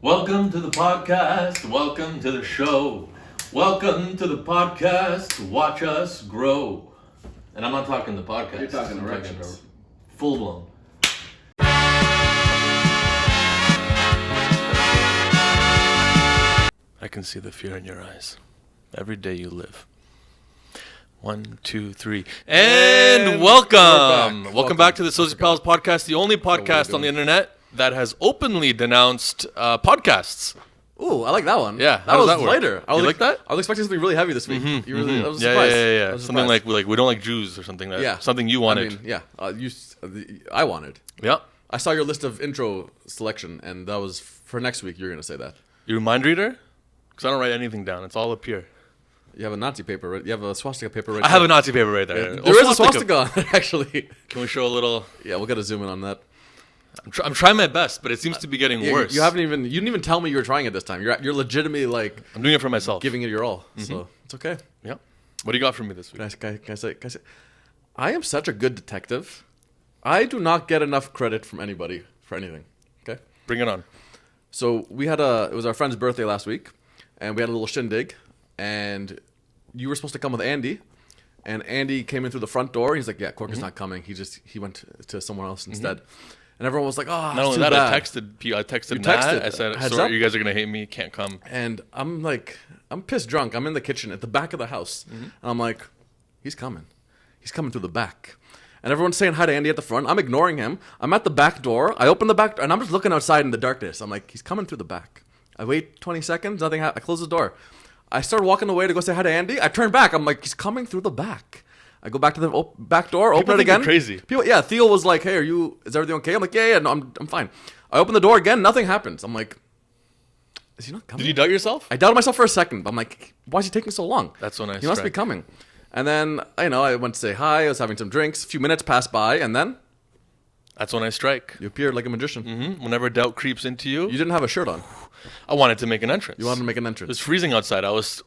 Welcome to the podcast. Welcome to the show. Welcome to the podcast. Watch us grow. And I'm not talking the podcast. You're talking I'm erections. Full blown. I can see the fear in your eyes. Every day you live. 1, 2, 3. And welcome. Welcome back to the Sociopals podcast, the only podcast on the internet that has openly denounced podcasts. Ooh, I like that one. Yeah, that was lighter. You like that? I was expecting something really heavy this week. You really, I was Yeah, surprised. yeah. I was Something surprised. like we don't like Jews or something. Something you wanted. I mean, I wanted. Yeah. I saw your list of intro selection, and that was for next week. You're gonna say that. You a mind reader? Because I don't write anything down. It's all up here. You have a Nazi paper, right? You have a swastika paper, right? I have a Nazi paper right there. There is a swastika on it, actually. Can we show a little? Yeah, we'll get a zoom in on that. I'm trying my best, but it seems to be getting worse. You didn't even tell me you were trying it this time. You're legitimately like I'm doing it for myself. giving it your all. So it's okay. Yeah. What do you got for me this week? Can I say? I am such a good detective. I do not get enough credit from anybody for anything. Okay. Bring it on. So it was our friend's birthday last week, and we had a little shindig, and you were supposed to come with Andy, and Andy came in through the front door. He's like, "Yeah, Korica's not coming. He went to someone else instead." And everyone was like, "Oh, Not only that, I texted Matt. I said, Heads "Sorry, up. you guys are gonna hate me. Can't come." And I'm pissed drunk. I'm in the kitchen at the back of the house, and I'm like, "He's coming. He's coming through the back." And everyone's saying hi to Andy at the front. I'm ignoring him. I'm at the back door. I open the back door, and I'm just looking outside in the darkness. I'm like, he's coming through the back. I wait 20 seconds. Nothing happens. I close the door. I start walking away to go say hi to Andy. I turn back. I'm like, he's coming through the back. I go back to the back door, open it again. Crazy. Theo was like, "Hey, is everything okay?" I'm like, yeah, no, I'm fine. I open the door again. Nothing happens. I'm like, is he not coming? Did you doubt yourself? I doubted myself for a second. I'm like, why is he taking so long? That's when He must be coming. And then, I went to say hi. I was having some drinks. A few minutes passed by, and then That's when I strike. you appeared like a magician. Whenever doubt creeps into you, You didn't have a shirt on. I wanted to make an entrance. You wanted to make an It entrance. was freezing outside. I was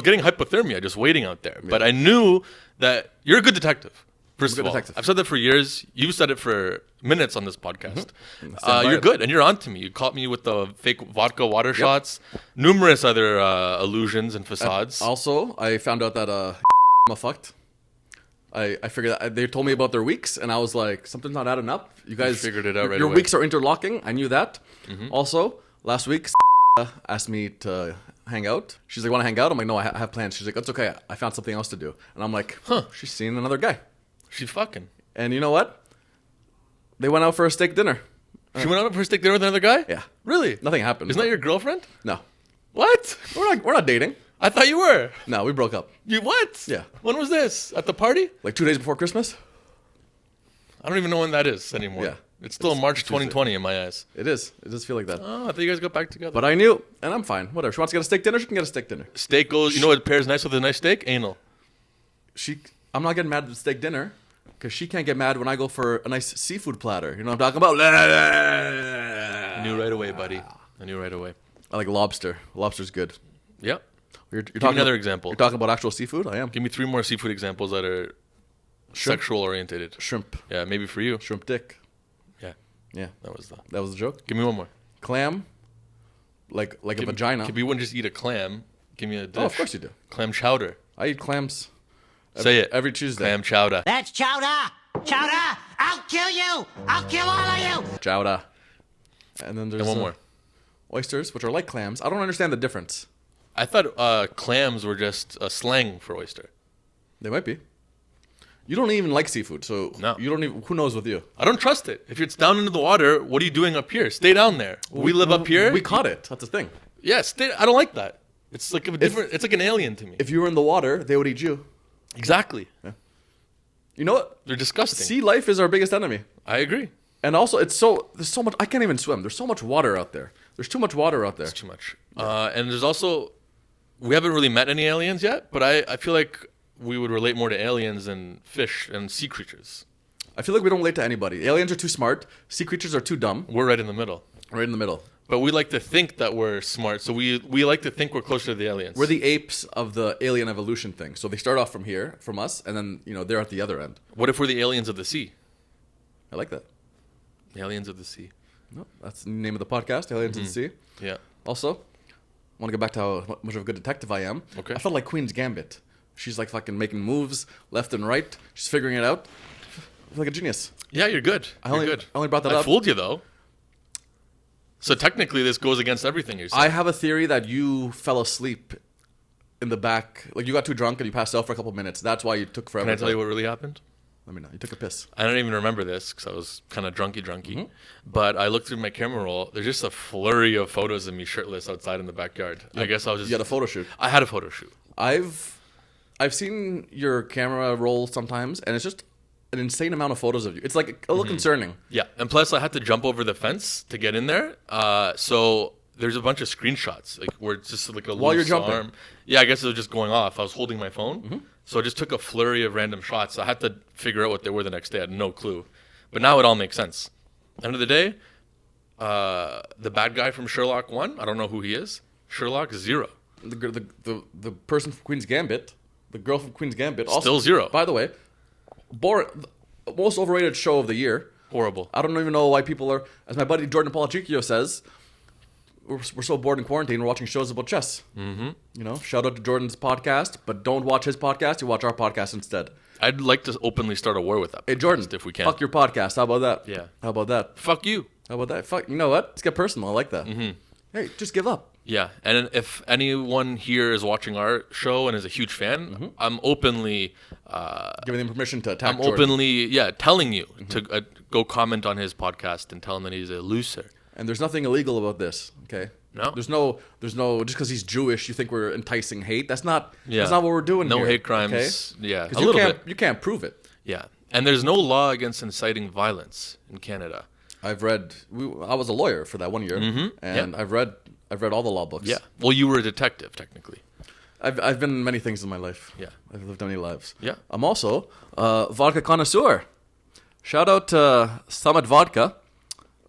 getting hypothermia just waiting out there. But I knew that you're a good detective. First I'm a of good all, detective. I've said that for years. You've said it for minutes on this podcast. Stand by You're it. good, and you're on to me. You caught me with the fake vodka water shots, numerous other illusions and facades. Also, I found out that I'm fucked. I figured that they told me about their weeks, and I was like, something's not adding up. You guys figured it out right Your away. weeks are interlocking. I knew that. Also, last week asked me to hang out. She's like, "Want to hang out?" I'm like, "No, I have plans." She's like, "It's okay. I found something else to do." And I'm like, she's seeing another guy." She's fucking. And you know what? They went out for a steak dinner. She went out for a steak dinner with another guy? Yeah. Really? Nothing happened. Isn't that your girlfriend? No. What? We're not dating. I thought you were. No, we broke up. You what? Yeah. When was this? At the party? Like 2 days before Christmas. I don't even know when that is anymore. Yeah. It's still March 2020 in my eyes. It is. It does feel like that. Oh, I thought you guys got back together. But I knew, and I'm fine. Whatever. She wants to get a steak dinner, she can get a steak dinner. Steak goes, you know what pairs nice with a nice steak? Anal. I'm not getting mad at the steak dinner because she can't get mad when I go for a nice seafood platter. You know what I'm talking about? I knew right away, buddy. I knew right away. I like lobster. Lobster's good. Yep. You're Give me talking another example. You're talking about actual seafood? I am. Give me 3 more seafood examples that are Shrimp. sexual orientated. Shrimp. Yeah, maybe for you. Shrimp dick. Yeah, Yeah. that was the. That was the joke. Give me one more. Clam. Like a vagina. If you wouldn't just eat a clam, give me a dish. Oh, of course you do. Clam chowder. I eat clams. Say it. Every Tuesday. Clam chowder. That's chowder! Chowder! I'll kill you! I'll kill all of you! Chowder. And then there's And one more. Oysters, which are like clams. I don't understand the difference. I thought clams were just a slang for oyster. They might be. You don't even like seafood, so No. you don't even. Who knows with you? I don't trust it. If it's down into the water, what are you doing up here? Stay down there. We live up here. We caught it. That's the thing. Yeah, stay. I don't like that. It's like a different. It's like an alien to me. If you were in the water, they would eat you. Exactly. You know what? They're disgusting. Sea life is our biggest enemy. I agree. And also, there's so much. I can't even swim. There's so much water out there. There's too much water out there. It's too much. And there's also, we haven't really met any aliens yet, but I feel like we would relate more to aliens than fish and sea creatures. I feel like we don't relate to anybody. Aliens are too smart. Sea creatures are too dumb. We're right in the middle. Right in the middle. But we like to think that we're smart, so we like to think we're closer to the aliens. We're the apes of the alien evolution thing. So they start off from here, from us, and then they're at the other end. What if we're the aliens of the sea? I like that. The aliens of the sea. No, that's the name of the podcast, Aliens at Sea. Yeah. Also, I want to get back to how much of a good detective I am. Okay. I felt like Queen's Gambit. She's like fucking making moves left and right. She's figuring it out. I feel like a genius. Yeah, you're good. You're good. I only brought that I up. fooled you, though. So technically, this goes against everything you're saying. I have a theory that you fell asleep in the back. Like, you got too drunk and you passed out for a couple minutes. That's why you took forever. Can I tell you what really happened? Let me know. You took a piss. I don't even remember this because I was kind of drunky. But I looked through my camera roll. There's just a flurry of photos of me shirtless outside in the backyard. I guess I was just... You had a photo shoot. I had a photo shoot. I've seen your camera roll sometimes, and it's just an insane amount of photos of you. It's like a little concerning. Yeah, and plus I had to jump over the fence to get in there. So there's a bunch of screenshots, like where it's just like a While you're loose jumping? arm. Yeah, I guess it was just going off. I was holding my phone, so I just took a flurry of random shots. I had to figure out what they were the next day. I had no clue, but now it all makes sense. End of the day, the bad guy from Sherlock 1, I don't know who he is. Sherlock 0. The person from Queen's Gambit, the girl from Queen's Gambit, also Still 0. By the way, most overrated show of the year. Horrible. I don't even know why people are, as my buddy Jordan Polachicchio says, we're so bored in quarantine, we're watching shows about chess. You know, shout out to Jordan's podcast, but don't watch his podcast, you watch our podcast instead. I'd like to openly start a war with that. Hey, Jordan, if we can. fuck your podcast. How about that? Yeah. How about that? Fuck you. How about that? Fuck, you know what? Let's get personal. I like that. Hey, just give up. Yeah, and if anyone here is watching our show and is a huge fan, I'm openly... Giving them permission to attack I'm Jordan. openly, telling you to go comment on his podcast and tell him that he's a loser. And there's nothing illegal about this, okay? No. There's no, just because he's Jewish, you think we're enticing hate. That's not Yeah. what we're doing No here. hate crimes. Okay? Yeah, 'Cause a you little can't, bit. You can't prove it. Yeah, and there's no law against inciting violence in Canada. I've read, I was a lawyer for that 1 year, and I've read all the law books. Yeah, well, you were a detective, technically. I've been many things in my life. Yeah. I've lived many lives. Yeah. I'm also a vodka connoisseur. Shout out to Summit Vodka.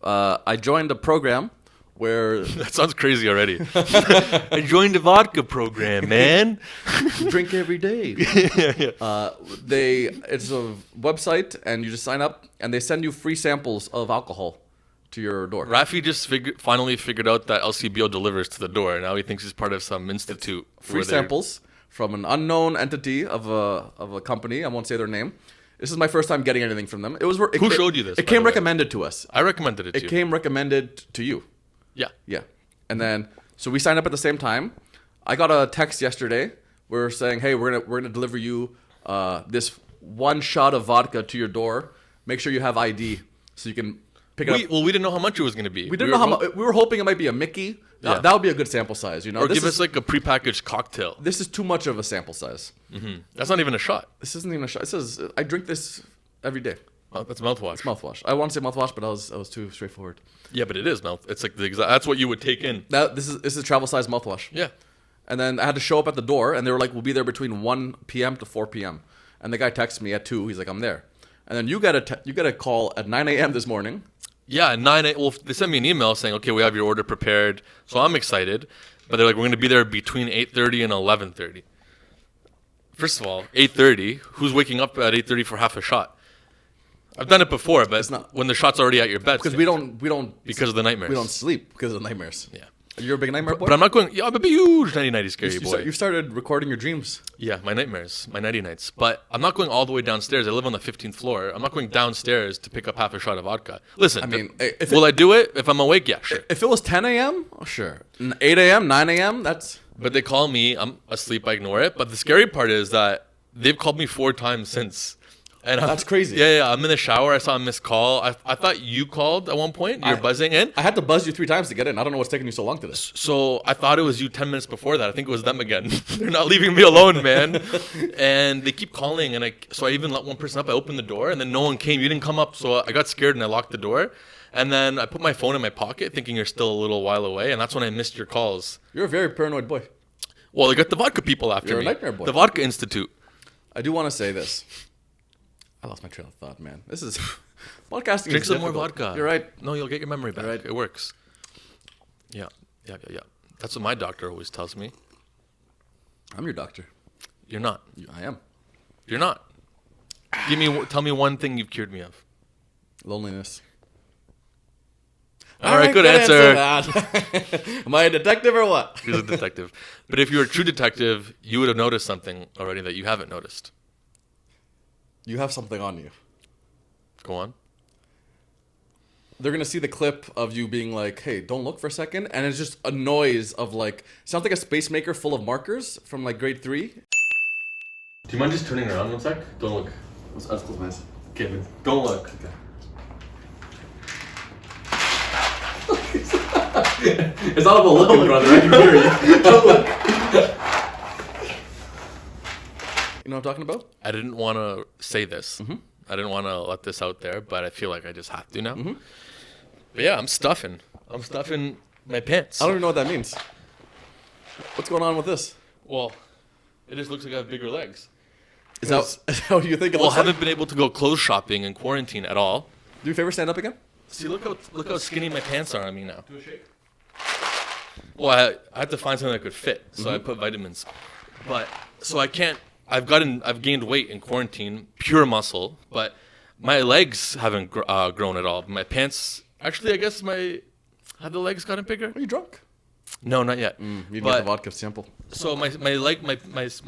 I joined a program where That sounds crazy already. I joined a vodka program, man. you drink every day. It's a website, and you just sign up, and they send you free samples of alcohol to your door. Raphy just finally figured out that LCBO delivers to the door. Now he thinks he's part of some institute. Free where they're- samples from an unknown entity of a company. I won't say their name. This is my first time getting anything from them. Who showed you this, It by came the way? recommended to us. I recommended it to It you. came recommended to you. Yeah. Yeah. And then so we signed up at the same time. I got a text yesterday. We're saying, hey, we're gonna deliver you this one shot of vodka to your door. Make sure you have ID so you can pick it up. We didn't know how much it was going to be. We didn't know how much. We were hoping it might be a Mickey. Yeah. That would be a good sample size, you know. Or This give is, us like a prepackaged cocktail. this is too much of a sample size. That's not even a shot. This isn't even a shot. It says I drink this every day. Oh, that's mouthwash. Mouthwash. I want to say mouthwash, but I was too straightforward. Yeah, but it is mouth. It's like the exact. That's what you would take in. This is travel size mouthwash. Yeah. And then I had to show up at the door, and they were like, "We'll be there between 1 p.m. to 4 p.m." And the guy texts me at 2. He's like, "I'm there." And then you get a call at 9 a.m. this morning. Yeah, 9 8. Well, they sent me an email saying, "Okay, we have your order prepared." So I'm excited, but they're like, "We're going to be there between 8:30 and 11:30." First of all, 8:30. Who's waking up at 8:30 for half a shot? I've done it before, but not- when the shot's already at your bed. Because we don't Because of the nightmares. we don't sleep because of the nightmares. Yeah. You're a big nightmare boy. But I'm not going. Yeah, I'm a huge 90 scary boy. You started recording your dreams. Yeah, my nightmares, my nighty nights. But I'm not going all the way downstairs. I live on the 15th floor. I'm not going downstairs to pick up half a shot of vodka. Listen, I mean, will I do it if I'm awake? Yeah, sure. If it was 10 a.m., oh, sure. 8 a.m., 9 a.m., that's... But they call me. I'm asleep. I ignore it. But the scary part is that they've called me 4 times since. And That's crazy. Yeah. I'm in the shower. I saw a missed call. I thought you called at one point. You're buzzing in. I had to buzz you 3 times to get in. I don't know what's taking you so long to this. So I thought it was you 10 minutes before that. I think it was them again. They're not leaving me alone, man. And they keep calling. And so I even let one person up. I opened the door and then no one came. You didn't come up. So I got scared and I locked the door. And then I put my phone in my pocket thinking you're still a little while away. And that's when I missed your calls. You're a very paranoid boy. Well, they got the vodka people after You're a me. nightmare boy. The Vodka Institute. I do want to say this. I lost my trail of thought, man. This is... Podcasting Drink is some more difficult. vodka. You're right. No, you'll get your memory back. right. It works. Yeah. That's what my doctor always tells me. I'm your doctor. You're not. I am. You're not. Tell me one thing you've cured me of. Loneliness. All right, good answer. Am I a detective or what? He's a detective. But if you were a true detective, you would have noticed something already that you haven't noticed. You have something on you. Go on. They're going to see the clip of you being like, hey, don't look for a second. And it's just a noise of like, sounds like a space maker full of markers from like grade 3. Do you mind just turning around 1 sec? Don't look. Let's close my eyes. Okay, but don't look. Okay. It's not about looking, brother. I can hear you. Don't look. You know what I'm talking about? I didn't want to say this. Mm-hmm. I didn't want to let this out there, but I feel like I just have to now. Mm-hmm. But yeah, I'm stuffing my pants. I don't even know what that means. What's going on with this? Well, it just looks like I have bigger legs. Is that how you think it Well, looks I haven't like? been able to go clothes shopping in quarantine at all. Do you favor stand up again? See, look how skinny my pants are on me now. Do a shake. Well, I had to find something that could fit, so I put vitamins. But so I can't. I've gained weight in quarantine, pure muscle, but my legs haven't grown at all. My pants, actually, I guess have the legs gotten bigger? Are you drunk? No, not yet. You need the vodka sample. So my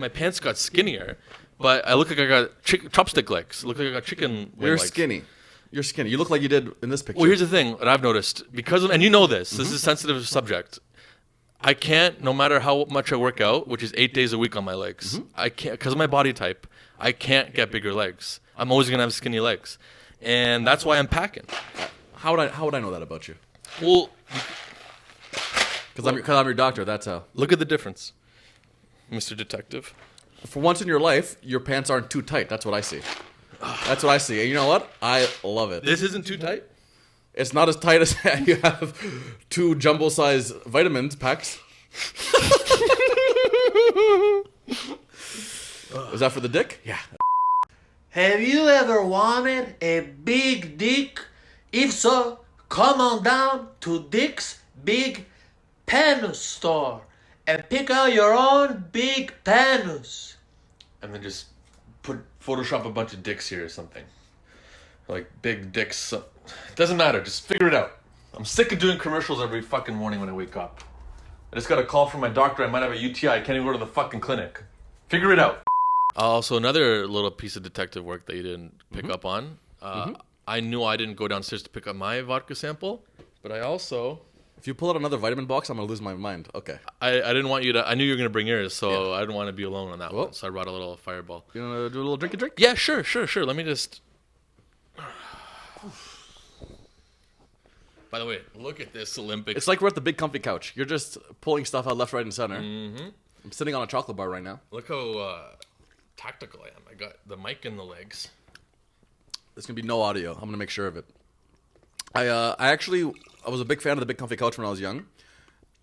pants got skinnier, but I look like I got chopstick legs. I look like I got chicken wing You're legs. skinny. You're skinny. You look like you did in this picture. Well, here's the thing that I've noticed and you know this. This is a sensitive subject. I can't, no matter how much I work out, which is 8 days a week on my legs. I can't, because of my body type. I can't get bigger legs. I'm always gonna have skinny legs, and that's why I'm packing. How would I know that about you? Well, Because I'm your doctor. That's how. look at the difference, Mr. Detective. For once in your life, your pants aren't too tight. That's what I see. That's what I see. And you know what? I love it. This isn't too tight. It's not as tight as you have 2 jumbo-size vitamins packs. Was that for the dick? Yeah. Have you ever wanted a big dick? If so, come on down to Dick's Big Penis Store and pick out your own big penis. And then just Photoshop a bunch of dicks here or something. Like big dicks. It doesn't matter. Just figure it out. I'm sick of doing commercials every fucking morning when I wake up. I just got a call from my doctor. I might have a UTI. I can't even go to the fucking clinic. Figure it out. Also, another little piece of detective work that you didn't pick up on. I knew I didn't go downstairs to pick up my vodka sample, but I also... If you pull out another vitamin box, I'm going to lose my mind. Okay. I didn't want you to... I knew you were going to bring yours, so I didn't want to be alone on that one. So I brought a little fireball. You want to do a little drinky drink? Yeah, sure. Let me just... By the way, look at this Olympics. It's like we're at the big comfy couch. You're just pulling stuff out left, right, and center. Mm-hmm. I'm sitting on a chocolate bar right now. Look how tactical I am. I got the mic in the legs. There's going to be no audio. I'm going to make sure of it. I was a big fan of the big comfy couch when I was young.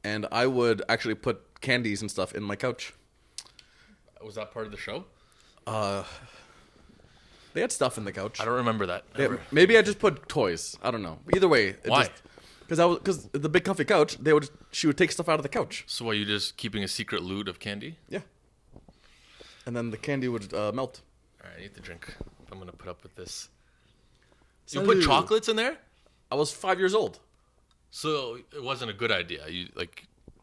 And I would actually put candies and stuff in my couch. Was that part of the show? They had stuff in the couch. I don't remember that. Maybe I just put toys. I don't know. Either way. Why? Because the big comfy couch, she would take stuff out of the couch. So are you just keeping a secret loot of candy? Yeah. And then the candy would melt. All right, I need to drink. I'm going to put up with this. You put chocolates in there? I was 5 years old. So it wasn't a good idea.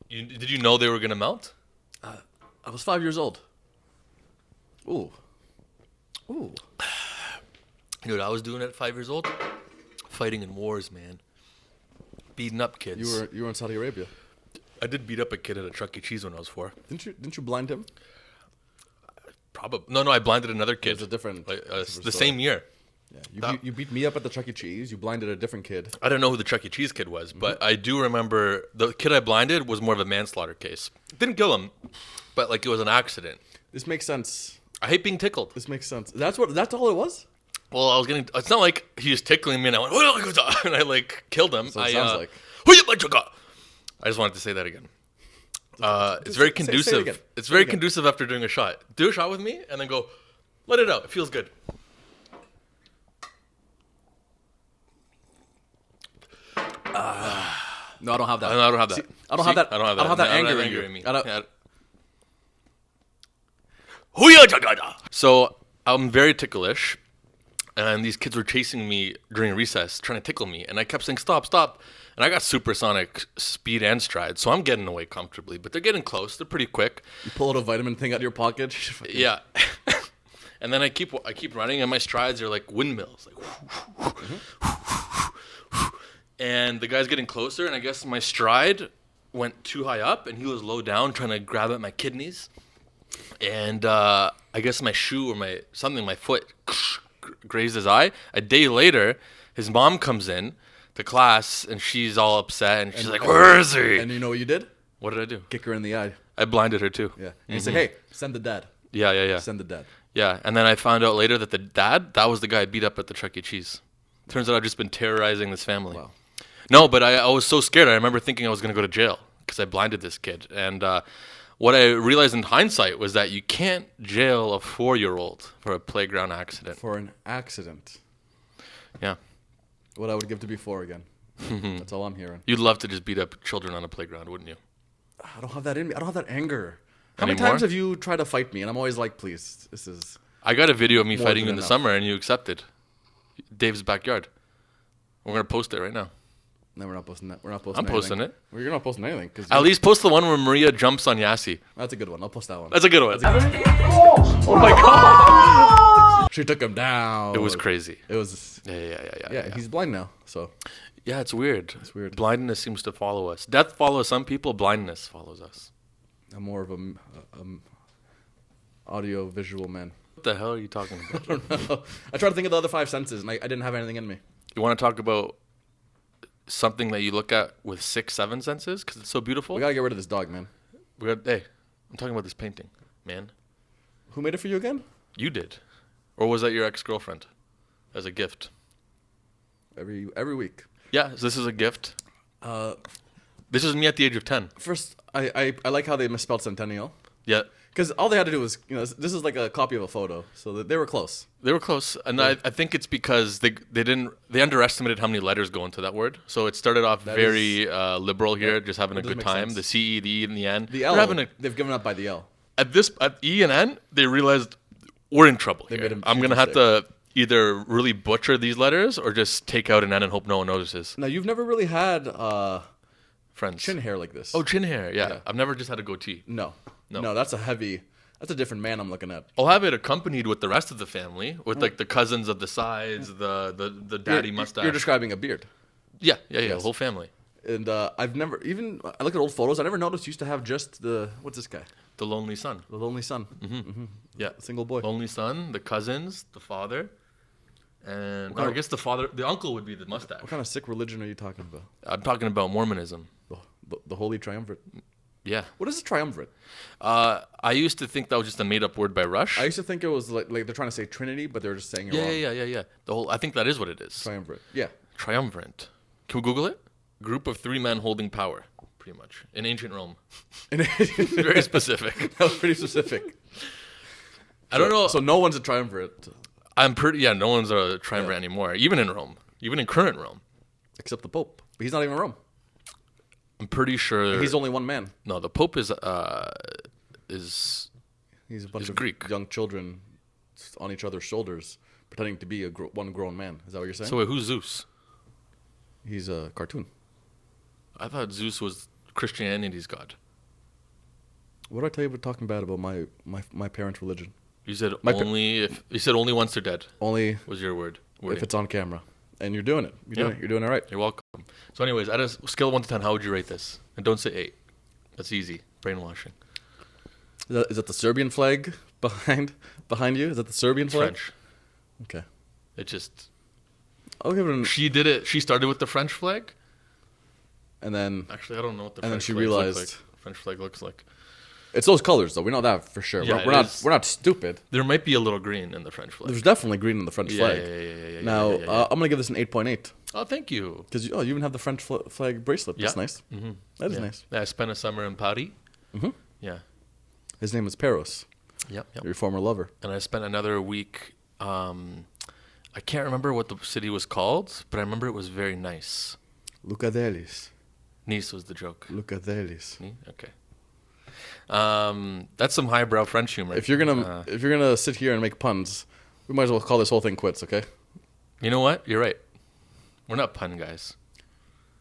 Did you know they were going to melt? I was 5 years old. Ooh. You know what I was doing at 5 years old? Fighting in wars, man. Beating up kids. You were in Saudi Arabia. I did beat up a kid at a Chuck E. Cheese when I was 4. Didn't you blind him? Probably. No, I blinded another kid. It was a different the same year. Yeah, you beat me up at the Chuck E. Cheese. You blinded a different kid. I don't know who the Chuck E. Cheese kid was, but I do remember the kid I blinded was more of a manslaughter case. Didn't kill him, but like it was an accident. This makes sense. I hate being tickled. This makes sense. That's all it was? Well, I was getting. It's not like he was tickling me and I went, and I like killed him. So it sounds like. I just wanted to say that again. It's very conducive. Say it again. It's very conducive after doing a shot. Do a shot with me and then go, let it out. It feels good. No, I don't have that. I don't have that. See, I don't have that. I don't have that anger in me. Yeah. So I'm very ticklish, and these kids were chasing me during recess, trying to tickle me, and I kept saying, stop. And I got supersonic speed and stride, so I'm getting away comfortably. But they're getting close. They're pretty quick. You pull out a vitamin thing out of your pocket. Yeah. And then I keep running, and my strides are like windmills. Like, and the guy's getting closer, and I guess my stride went too high up, and he was low down trying to grab at my kidneys. And I guess my shoe or my foot grazed his eye. A day later, his mom comes in to class, and she's all upset, and she's like, "Where is he?" And you know what you did? What did I do? Kick her in the eye. I blinded her too. Yeah. And you say, hey, send the dad. Yeah. Send the dad. Yeah, and then I found out later that the dad, that was the guy I beat up at the Chuck E. Cheese. Turns out I've just been terrorizing this family. Wow. No, but I was so scared. I remember thinking I was going to go to jail because I blinded this kid. And what I realized in hindsight was that you can't jail a 4-year-old for a playground accident. For an accident. Yeah. What I would give to be 4 again. That's all I'm hearing. You'd love to just beat up children on a playground, wouldn't you? I don't have that in me. I don't have that anger. How many Anymore? times have you tried to fight me? And I'm always like, please, this is... I got a video of me More fighting you than in the enough. summer, and you accepted. Dave's backyard. We're going to post it right now. No, we're not posting that. We're not posting I'm anything. posting it. Well, you're not posting anything. Cause At least post the one where Maria jumps on Yassi. That's a good one. I'll post that one. That's a good one. Oh my God. She took him down. It was crazy. It was... Yeah. He's blind now, so... Yeah, it's weird. It's weird. Blindness seems to follow us. Death follows some people. Blindness follows us. I'm more of a audio-visual man. What the hell are you talking about? I tried to think of the other 5 senses, and I didn't have anything in me. You want to talk about something that you look at with 6, 7 senses because it's so beautiful? We gotta get rid of this dog, man. Hey, I'm talking about this painting, man. Who made it for you again? You did. Or was that your ex-girlfriend as a gift? Every week. Yeah, so this is a gift. This is me at the age of 10. First, I like how they misspelled centennial. Yeah. Because all they had to do was, this is like a copy of a photo, so they were close. They were close, and I think it's because they underestimated how many letters go into that word. So it started off very liberal here, just having a does good make time. sense. The C, E, the E, and the N. The L, they've given up by the L. At E and N, they realized we're in trouble here. made a I'm huge gonna have to either really butcher these letters or just take out an N and hope no one notices. Now, you've never really had Friends. chin hair like this. Oh, chin hair. Yeah. I've never just had a goatee. No, that's a different man I'm looking at. I'll have it accompanied with the rest of the family, with like the cousins of the sides, the daddy mustache. You're describing a beard. Yeah, the whole family. And I've never, I look at old photos, I never noticed you used to have just what's this guy? The lonely son. The lonely son. Yeah. Single boy. Lonely son, the cousins, the father, and I guess the uncle would be the mustache. What kind of sick religion are you talking about? I'm talking about Mormonism. The Holy Triumvirate. Yeah. What is a triumvirate? I used to think that was just a made-up word by Rush. I used to think it was like they're trying to say Trinity, but they're just saying it wrong. Yeah. I think that is what it is. Triumvirate. Yeah. Triumvirate. Can we Google it? Group of 3 men holding power, pretty much, in ancient Rome. Very specific. That was pretty specific. I don't know. So no one's a triumvirate. No one's a triumvirate anymore. Even in Rome. Even in current Rome. Except the Pope. But he's not even Rome. I'm pretty sure. He's only one man. No, the Pope is He's a bunch of Greek. young children on each other's shoulders, pretending to be one grown man. Is that what you're saying? So wait, who's Zeus? He's a cartoon. I thought Zeus was Christianity's god. What did I tell you about talking bad about my parents' religion? You said only once they're dead. Only Was your word? if it's on camera. And you're doing it. You're doing it right. You're welcome. So anyways, at a scale of 1 to 10, how would you rate this? And don't say 8. That's easy. Brainwashing. Is that the Serbian flag behind you? Is that the Serbian flag? French. Okay. It just... I'll give it an... She did it. She started with the French flag. And then... Actually, I don't know what the And then French she flag realized... looks like. French flag looks like. It's those colors, though. We know that for sure. Yeah, we're not stupid. There might be a little green in the French flag. There's definitely green in the French flag. Yeah. Now, yeah. I'm going to give this an 8.8. Oh, thank you. Because you even have the French flag bracelet. That's Yeah. nice. Mm-hmm. That is nice. Yeah, I spent a summer in Paris. Mm-hmm. Yeah. His name is Peros. Yep. Your former lover. And I spent another week. I can't remember what the city was called, but I remember it was very nice. Lucadelis. Nice was the joke. Lucadelis. Okay. That's some highbrow French humor. If you're gonna sit here and make puns, we might as well call this whole thing quits, okay? You know what? You're right. We're not pun guys.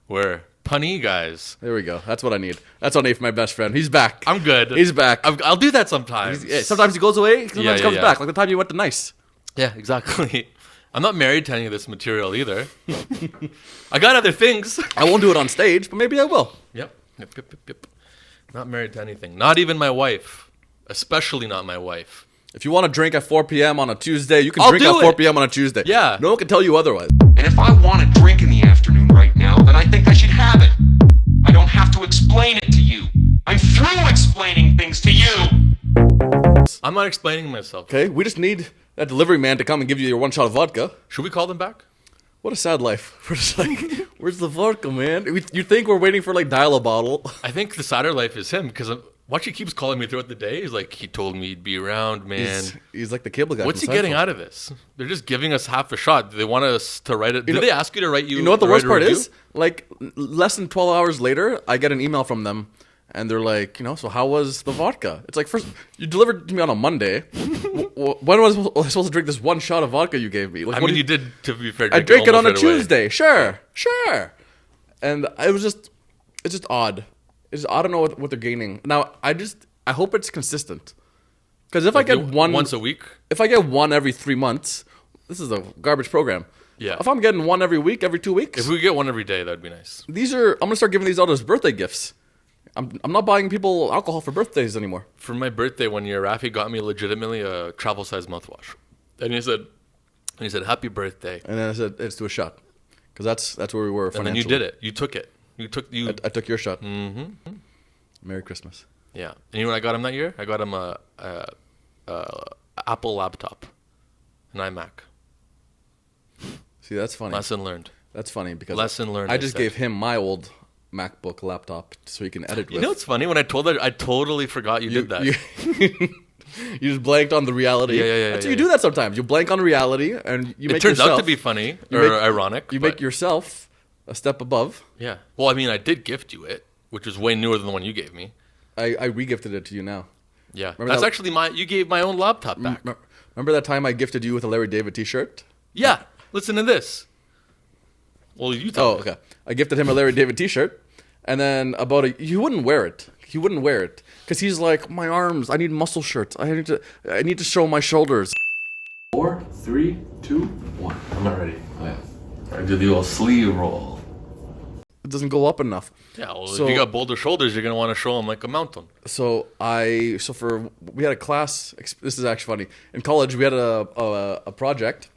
We're punny guys. There we go. That's what I need. That's what I need for my best friend. He's back. I'm good. He's back. I'll do that sometimes. Sometimes he goes away. Sometimes he comes back. Like the time you went to Nice. Yeah, exactly. I'm not married to any of this material either. I got other things. I won't do it on stage, but maybe I will. Yep. Not married to anything. Not even my wife. Especially not my wife. If you want to drink at 4 p.m. on a Tuesday, you can I'll drink do at 4 it. p.m. on a Tuesday. Yeah. No one can tell you otherwise. And if I want to drink in the afternoon right now, then I think I should have it. I don't have to explain it to you. I'm through explaining things to you. I'm not explaining myself. Okay, we just need that delivery man to come and give you your one shot of vodka. Should we call them back? What a sad life. We're just like, where's the vodka, man? You think we're waiting for like dial a bottle? I think the sadder life is him because watch, he keeps calling me throughout the day. He's like, he told me he'd be around, man. He's like the cable guy. What's he from getting Seinfeld. out of this? They're just giving us half a shot. Do they want us to write it? Did they ask you to write you? You know what the write worst a part review? is? Like less than 12 hours later, I get an email from them, and they're like, so how was the vodka? It's like, first, you delivered it to me on a Monday. When was I supposed to drink this one shot of vodka you gave me? Like, I what mean, do you did, to be fair. I drank it on a almost right away. Tuesday. Sure. And it's just odd. I don't know what they're gaining. Now, I hope it's consistent. Because if I get one once a week, if I get one every 3 months, this is a garbage program. Yeah. If I'm getting one every week, every 2 weeks, if we get one every day, that'd be nice. I'm gonna start giving these out as birthday gifts. I'm not buying people alcohol for birthdays anymore. For my birthday one year, Raphy got me legitimately a travel size mouthwash, and he said, "Happy birthday." And then I said, let's do a shot, because that's where we were. And then you did it. You took it. I took your shot. Mm-hmm. Merry Christmas. Yeah. And you know what I got him that year? I got him a Apple laptop, an iMac. See, that's funny. Lesson learned. That's funny because Lesson learned, I I just said. gave him my old MacBook laptop so he can edit with. You know what's funny? When I told that, I totally forgot you did that. You just blanked on the reality. Yeah, That's yeah, you do that sometimes. You blank on reality and you It make turns yourself, out to be funny you or make- ironic. You but- make yourself a step above. Yeah. Well, I mean, I did gift you it, which was way newer than the one you gave me. I re-gifted it to you now. Yeah. Remember That's that- actually you gave my own laptop back. Remember that time I gifted you with a Larry David t-shirt? Yeah. Listen to this. Well, you tell Oh, me. okay. I gifted him a Larry David t-shirt, and then he wouldn't wear it. He wouldn't wear it because he's like, my arms. I need muscle shirts. I need to show my shoulders. 4, 3, 2, 1. I'm not ready. Oh, yeah. I do the old sleeve roll. It doesn't go up enough. Yeah, well, So- if you got boulder shoulders, you're going to want to show them like a mountain. So we had a class. This is actually funny. In college, we had a project,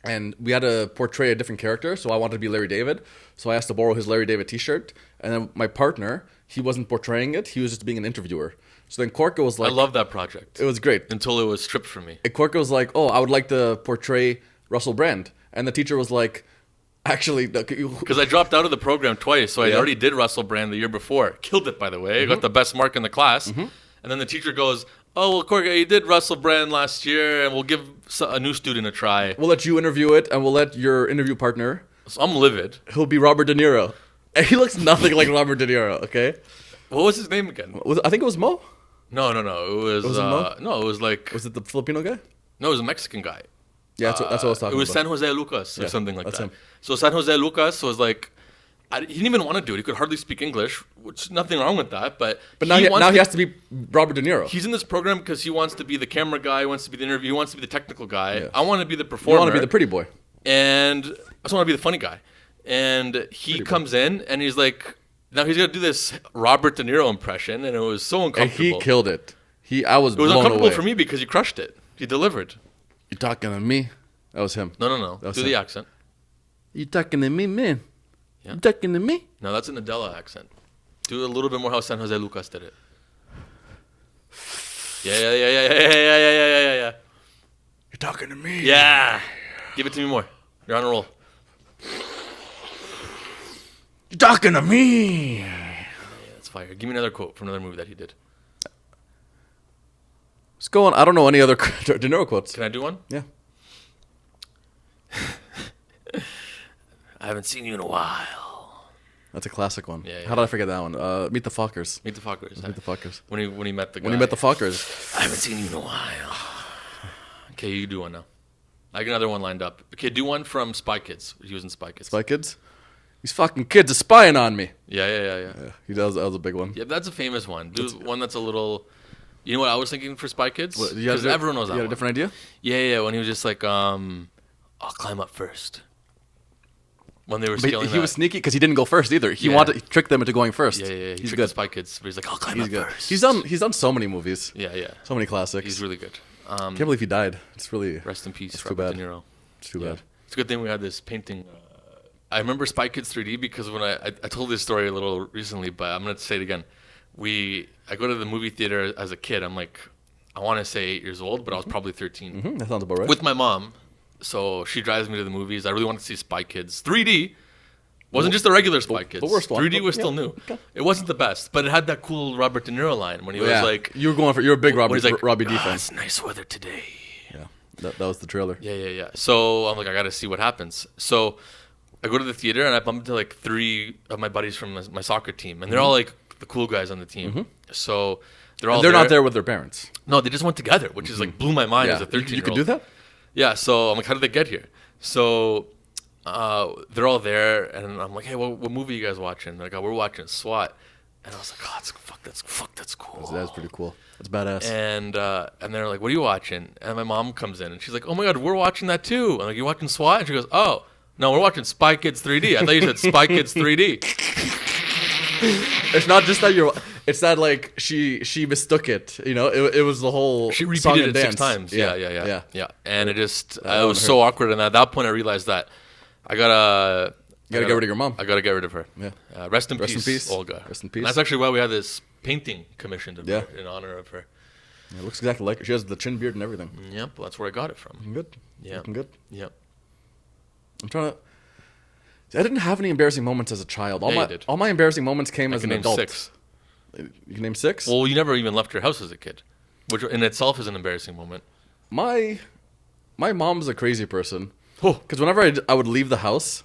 and we had to portray a different character. So I wanted to be Larry David. So I asked to borrow his Larry David T-shirt, and then my partner, he wasn't portraying it. He was just being an interviewer. So then Korica was like, I love that project. it was great. Until it was stripped from me. And Korica was like, oh, I would like to portray Russell Brand, and the teacher was like, actually, Because I dropped out of the program twice, so I Yeah. already did Russell Brand the year before. Killed it, by the way. I got the best mark in the class. And then the teacher goes, oh, well, Korica, you did Russell Brand last year, and we'll give a new student a try. we'll let you interview it, and we'll let your interview partner, So I'm livid. he'll be Robert De Niro. And he looks nothing like Robert De Niro, okay? What was his name again? I think it was Mo. No. It was, Was it Mo? no, it was like, Was it the Filipino guy? no, it was a Mexican guy. Yeah, that's what I was talking It was about. San Jose Lucas or Yeah, something like that's that. him. So San Jose Lucas was like, he didn't even want to do it. He could hardly speak English, which nothing wrong with that. But But he has to be Robert De Niro. He's in this program because he wants to be the camera guy, he wants to be the interview, he wants to be the technical guy. Yes. I want to be the You performer. want to be the pretty boy. And I just want to be the funny guy. And he comes in and he's like, now he's gonna do this Robert De Niro impression, and it was so And uncomfortable. he killed it. I was It was blown uncomfortable away. for me because he crushed it. He delivered. You talking to me? That was him. No. That was Do him. the accent. You talking to me, man? Yeah. You talking to me? No, that's an Adela accent. Do a little bit more how San Jose Lucas did it. Yeah. You talking to me? Yeah. Give it to me more. You're on a roll. You talking to me? Yeah, that's fire. Give me another quote from another movie that he did. What's going? I don't know any other De Niro quotes. Can I do one? Yeah. I haven't seen you in a while. That's a classic one. Yeah, How did I forget that one? Meet the Fockers. Meet the Fockers. Meet the Fockers. When he met the guy. When he met the Fockers. I haven't seen you in a while. Okay, you do one now. I got another one lined up. Okay, do one from Spy Kids. He was in Spy Kids. Spy Kids. These fucking kids are spying on me. Yeah. That was a big one. Yeah, that's a famous one. Dude, one that's a little... You know what I was thinking for Spy Kids? What, Because everyone knows that You had one. a different idea? Yeah, when he was just like, I'll climb up first. When they were But scaling he was sneaky because he didn't go first either. He wanted to trick them into going first. Yeah. He He's tricked good. the Spy Kids. But he's like, I'll climb He's up good. first. He's done so many movies. Yeah. So many classics. He's really good. Can't believe he died. It's really Rest in peace, it's too Robert bad. De Niro. It's too Yeah. bad. It's a good thing we had this painting. I remember Spy Kids 3D because when I told this story a little recently, but I'm going to say it again. I go to the movie theater as a kid. I'm like, I want to say 8 years old, but I was probably 13. That sounds about right. With my mom. So she drives me to the movies. I really wanted to see Spy Kids. 3D. Wasn't just the regular Spy Kids. the worst one. 3D was still new. Okay. It wasn't the best, but it had that cool Robert De Niro line when he was like... you're a big when he's like, Robbie D fan. It's nice weather today. Yeah, that was the trailer. Yeah. So I'm like, I got to see what happens. So I go to the theater and I bump into like 3 of my buddies from my soccer team. And they're all like the cool guys on the team. So they're all They're not there with their parents. No, they just went together, which is like blew my mind Yeah, as a 13-year-old. you could do that. Yeah, so I'm like, how did they get here? So they're all there, and I'm like, hey, what movie are you guys watching? They're like, oh, we're watching SWAT. And I was like, oh, that's cool. That's pretty cool. That's badass. And they're like, what are you watching? And my mom comes in, and she's like, oh my God, we're watching that too. I'm like, you watching SWAT? And she goes, oh, no, we're watching Spy Kids 3D. I thought you said Spy Kids 3D. It's not just that it's that like she mistook it. You know, it was the whole She song repeated and it dance. 6 times. Yeah. And it just, it one was so awkward. And at that point, I realized that I gotta You gotta get rid of your mom. I gotta get rid of her. Yeah. Rest in Rest in peace, peace. Olga. Rest in peace. And that's actually why we had this painting commissioned of Yeah. her in honor of her. It looks exactly like her. She has the chin beard and everything. Yep, well, that's where I got it from. Looking good. Yeah. Looking good. Yep. I'm trying to. I didn't have any embarrassing moments as a child. Yeah, you did. All my embarrassing moments came I as can an name adult. 6. You can name 6? Well, you never even left your house as a kid, which in itself is an embarrassing moment. My mom's a crazy person. Oh. Because whenever I would leave the house,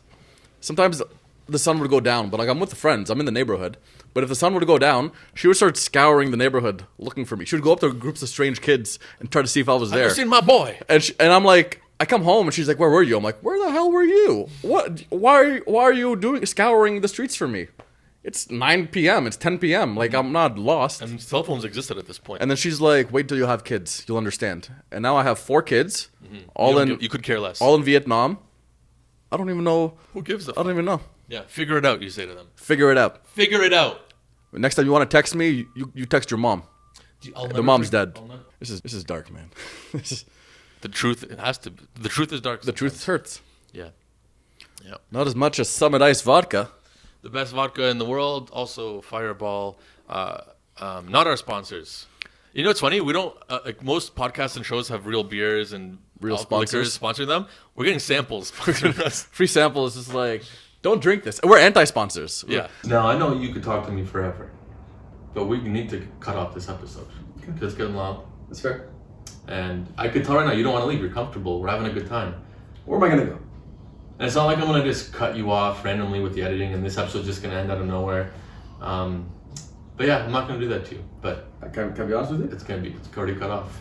sometimes the sun would go down. But like I'm with friends, I'm in the neighborhood. But if the sun were to go down, she would start scouring the neighborhood looking for me. She would go up to groups of strange kids and try to see if I was there. I've seen my boy. And I'm like, I come home and she's like, "Where were you?" I'm like, "Where the hell were you? What? Why are you scouring the streets for me? It's 9 p.m. It's 10 p.m. Like I'm not lost." And cell phones existed at this point. And then she's like, "Wait till you have kids, you'll understand." And now I have 4 kids, all you could care less. all in Vietnam. I don't even know. Who gives a I don't even know. Yeah, figure it out, you say to them. Figure it out. Figure it out. Next time you want to text me, you text your mom. The mom's dead. This is dark, man. The truth, it has to be. The truth is dark. The truth hurts. Yeah. Not as much as Summit Ice vodka. The best vodka in the world. Also, Fireball. Not our sponsors. You know what's funny? We don't like most podcasts and shows have real beers and Real liquors sponsors. sponsoring them. We're getting samples sponsoring us. Free sample is just like, don't drink this. We're anti-sponsors. Yeah. Now I know you could talk to me forever, but we need to cut off this episode because it's getting long. That's fair. And I could tell right now you don't want to leave. You're comfortable. We're having a good time. Where am I gonna go? And it's not like I'm gonna just cut you off randomly with the editing, and this episode's just gonna end out of nowhere. But yeah, I'm not gonna do that to you. But Can I be honest with you? it's already cut off.